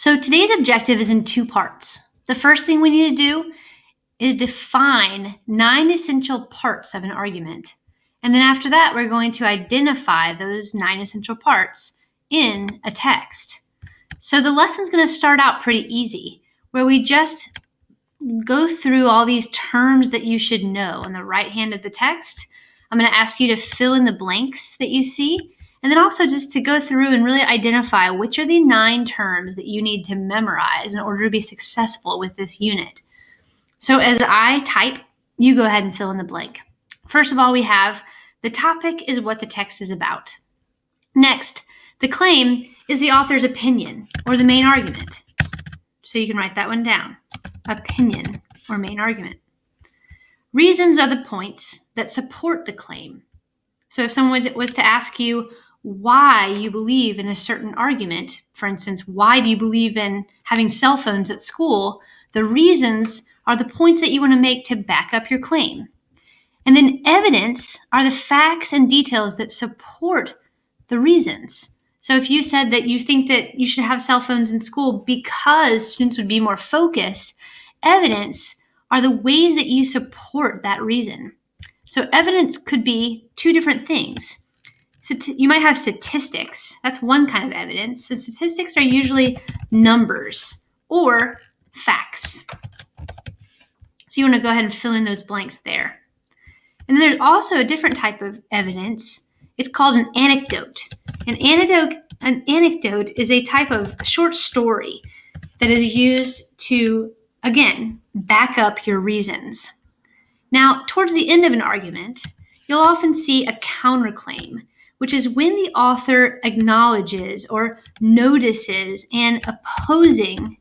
So today's objective is in two parts. The first thing we need to do is define 9 essential parts of an argument. And then after that, we're going to identify those 9 essential parts in a text. So the lesson's going to start out pretty easy, where we just go through all these terms that you should know on the right hand of the text. I'm going to ask you to fill in the blanks that you see, and then also just to go through and really identify which are the 9 terms that you need to memorize in order to be successful with this unit. So as I type, you go ahead and fill in the blank. First of all, we have the topic is what the text is about. Next, the claim is the author's opinion or the main argument. So you can write that one down. Opinion or main argument. Reasons are the points that support the claim. So if someone was to ask you why you believe in a certain argument, for instance, why do you believe in having cell phones at school, the reasons are the points that you want to make to back up your claim. And then evidence are the facts and details that support the reasons. So if you said that you think that you should have cell phones in school because students would be more focused, evidence are the ways that you support that reason. So evidence could be 2 different things. So you might have statistics. That's one kind of evidence. The statistics are usually numbers or facts. So you want to go ahead and fill in those blanks there. And then there's also a different type of evidence. It's called an anecdote. An anecdote is a type of short story that is used to, again, back up your reasons. Now, towards the end of an argument, you'll often see a counterclaim, which is when the author acknowledges or notices an opposing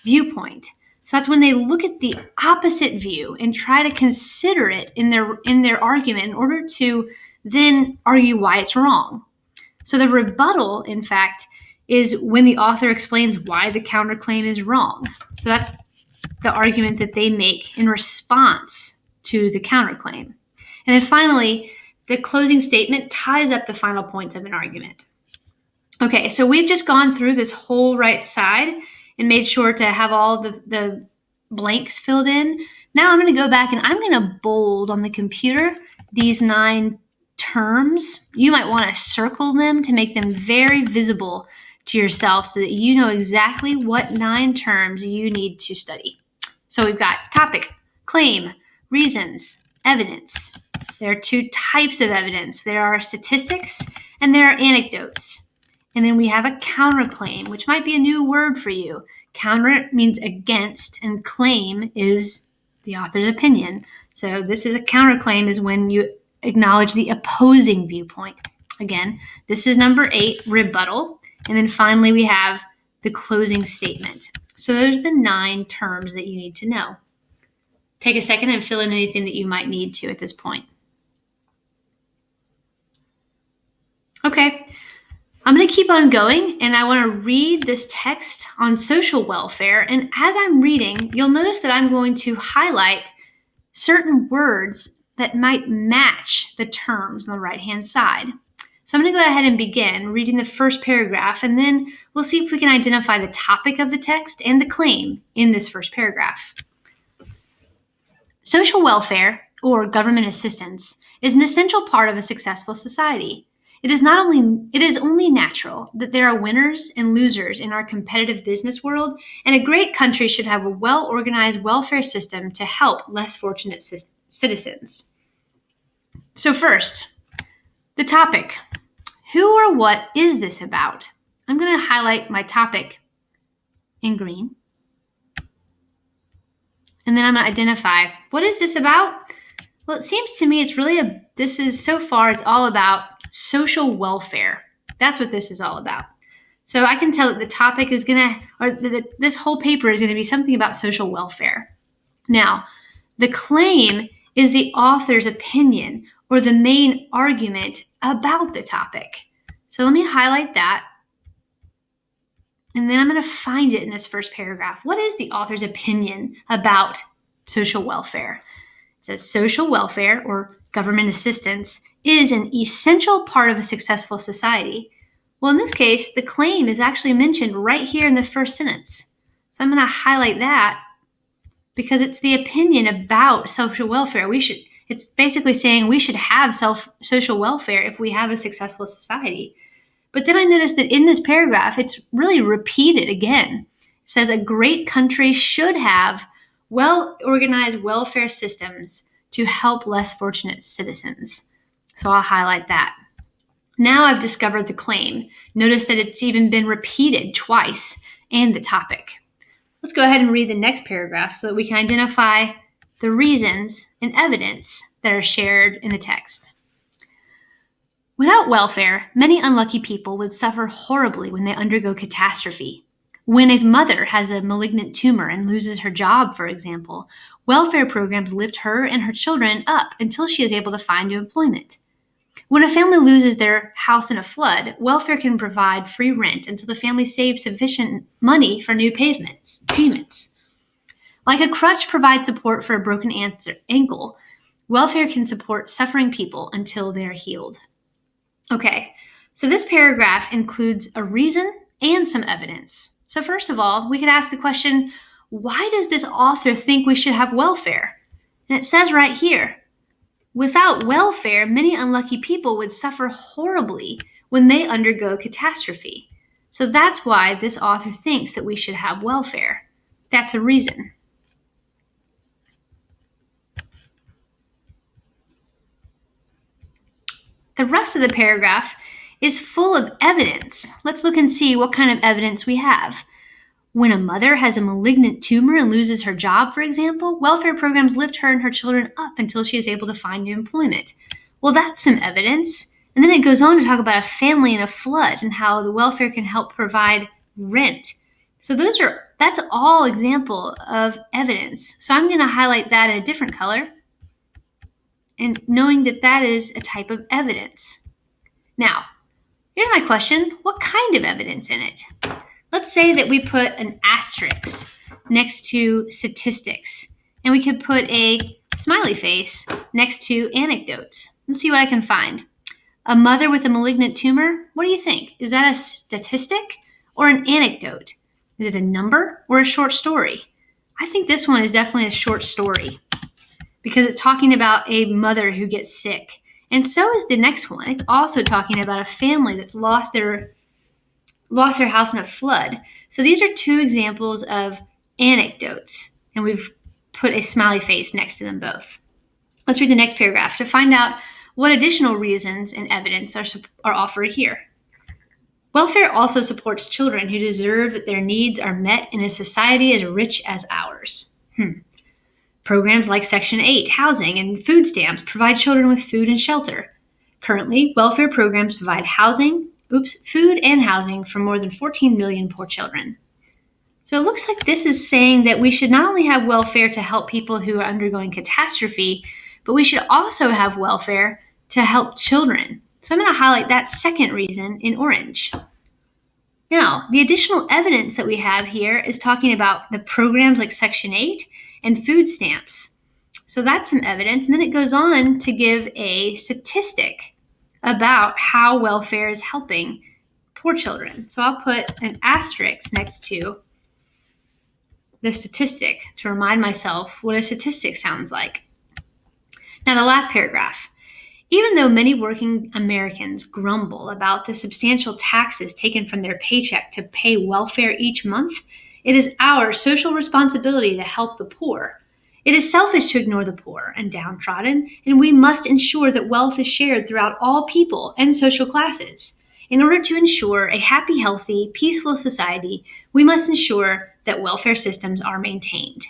viewpoint. So that's when they look at the opposite view and try to consider it in their argument in order to then argue why it's wrong. So the rebuttal, in fact, is when the author explains why the counterclaim is wrong. So that's the argument that they make in response to the counterclaim. And then finally, the closing statement ties up the final points of an argument. Okay, so we've just gone through this whole right side and made sure to have all the blanks filled in. Now I'm going to go back and I'm going to bold on the computer these 9 terms. You might want to circle them to make them very visible to yourself so that you know exactly what 9 terms you need to study. So we've got topic, claim, reasons, evidence. There are 2 types of evidence. There are statistics and there are anecdotes. And then we have a counterclaim, which might be a new word for you. Counter means against, and claim is the author's opinion. So this is a counterclaim is when you acknowledge the opposing viewpoint. Again, this is number 8, rebuttal. And then finally, we have the closing statement. So those are the 9 terms that you need to know. Take a second and fill in anything that you might need to at this point. Okay. I'm going to keep on going, and I want to read this text on social welfare. And as I'm reading, you'll notice that I'm going to highlight certain words that might match the terms on the right-hand side. So I'm going to go ahead and begin reading the first paragraph, and then we'll see if we can identify the topic of the text and the claim in this first paragraph. Social welfare, or government assistance, is an essential part of a successful society. It is only natural that there are winners and losers in our competitive business world, and a great country should have a well-organized welfare system to help less fortunate citizens. So first, the topic. Who or what is this about? I'm going to highlight my topic in green. And then I'm going to identify, what is this about? Well, it seems to me it's all about social welfare. That's what this is all about. So I can tell that the topic is this whole paper is going to be something about social welfare. Now, the claim is the author's opinion or the main argument about the topic. So let me highlight that. And then I'm going to find it in this first paragraph. What is the author's opinion about social welfare? It says social welfare or government assistance is an essential part of a successful society. Well, in this case, the claim is actually mentioned right here in the first sentence. So I'm going to highlight that because it's the opinion about social welfare. It's basically saying we should have social welfare if we have a successful society. But then I noticed that in this paragraph, it's really repeated again. It says a great country should have well-organized welfare systems to help less fortunate citizens. So I'll highlight that. Now I've discovered the claim. Notice that it's even been repeated twice and the topic. Let's go ahead and read the next paragraph so that we can identify the reasons and evidence that are shared in the text. Without welfare, many unlucky people would suffer horribly when they undergo catastrophe. When a mother has a malignant tumor and loses her job, for example, welfare programs lift her and her children up until she is able to find new employment. When a family loses their house in a flood, welfare can provide free rent until the family saves sufficient money for new payments. Like a crutch provides support for a broken ankle, welfare can support suffering people until they are healed. Okay, so this paragraph includes a reason and some evidence. So first of all, we could ask the question, why does this author think we should have welfare? And it says right here, without welfare, many unlucky people would suffer horribly when they undergo catastrophe. So that's why this author thinks that we should have welfare. That's a reason. The rest of the paragraph is full of evidence. Let's look and see what kind of evidence we have. When a mother has a malignant tumor and loses her job, for example, welfare programs lift her and her children up until she is able to find new employment. Well, that's some evidence. And then it goes on to talk about a family in a flood and how the welfare can help provide rent. So that's all example of evidence. So I'm going to highlight that in a different color, and knowing that that is a type of evidence. Now, here's my question. What kind of evidence in it? Let's say that we put an asterisk next to statistics, and we could put a smiley face next to anecdotes. Let's see what I can find. A mother with a malignant tumor, what do you think? Is that a statistic or an anecdote? Is it a number or a short story? I think this one is definitely a short story, because it's talking about a mother who gets sick. And so is the next one. It's also talking about a family that's lost their house in a flood. So these are two examples of anecdotes, and we've put a smiley face next to them both. Let's read the next paragraph to find out what additional reasons and evidence are offered here. Welfare also supports children who deserve that their needs are met in a society as rich as ours. Programs like Section 8, housing, and food stamps provide children with food and shelter. Currently, welfare programs provide food and housing for more than 14 million poor children. So it looks like this is saying that we should not only have welfare to help people who are undergoing catastrophe, but we should also have welfare to help children. So I'm going to highlight that second reason in orange. Now, the additional evidence that we have here is talking about the programs like Section 8 and food stamps. So that's some evidence. And then it goes on to give a statistic about how welfare is helping poor children. So I'll put an asterisk next to the statistic to remind myself what a statistic sounds like. Now, the last paragraph. Even though many working Americans grumble about the substantial taxes taken from their paycheck to pay welfare each month, it is our social responsibility to help the poor. It is selfish to ignore the poor and downtrodden, and we must ensure that wealth is shared throughout all people and social classes. In order to ensure a happy, healthy, peaceful society, we must ensure that welfare systems are maintained.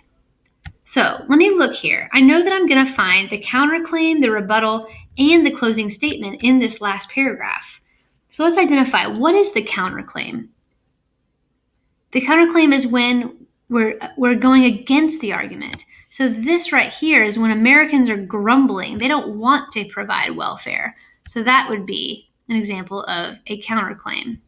So let me look here. I know that I'm going to find the counterclaim, the rebuttal, and the closing statement in this last paragraph. So let's identify, what is the counterclaim? The counterclaim is when we're going against the argument. So this right here is when Americans are grumbling. They don't want to provide welfare. So that would be an example of a counterclaim.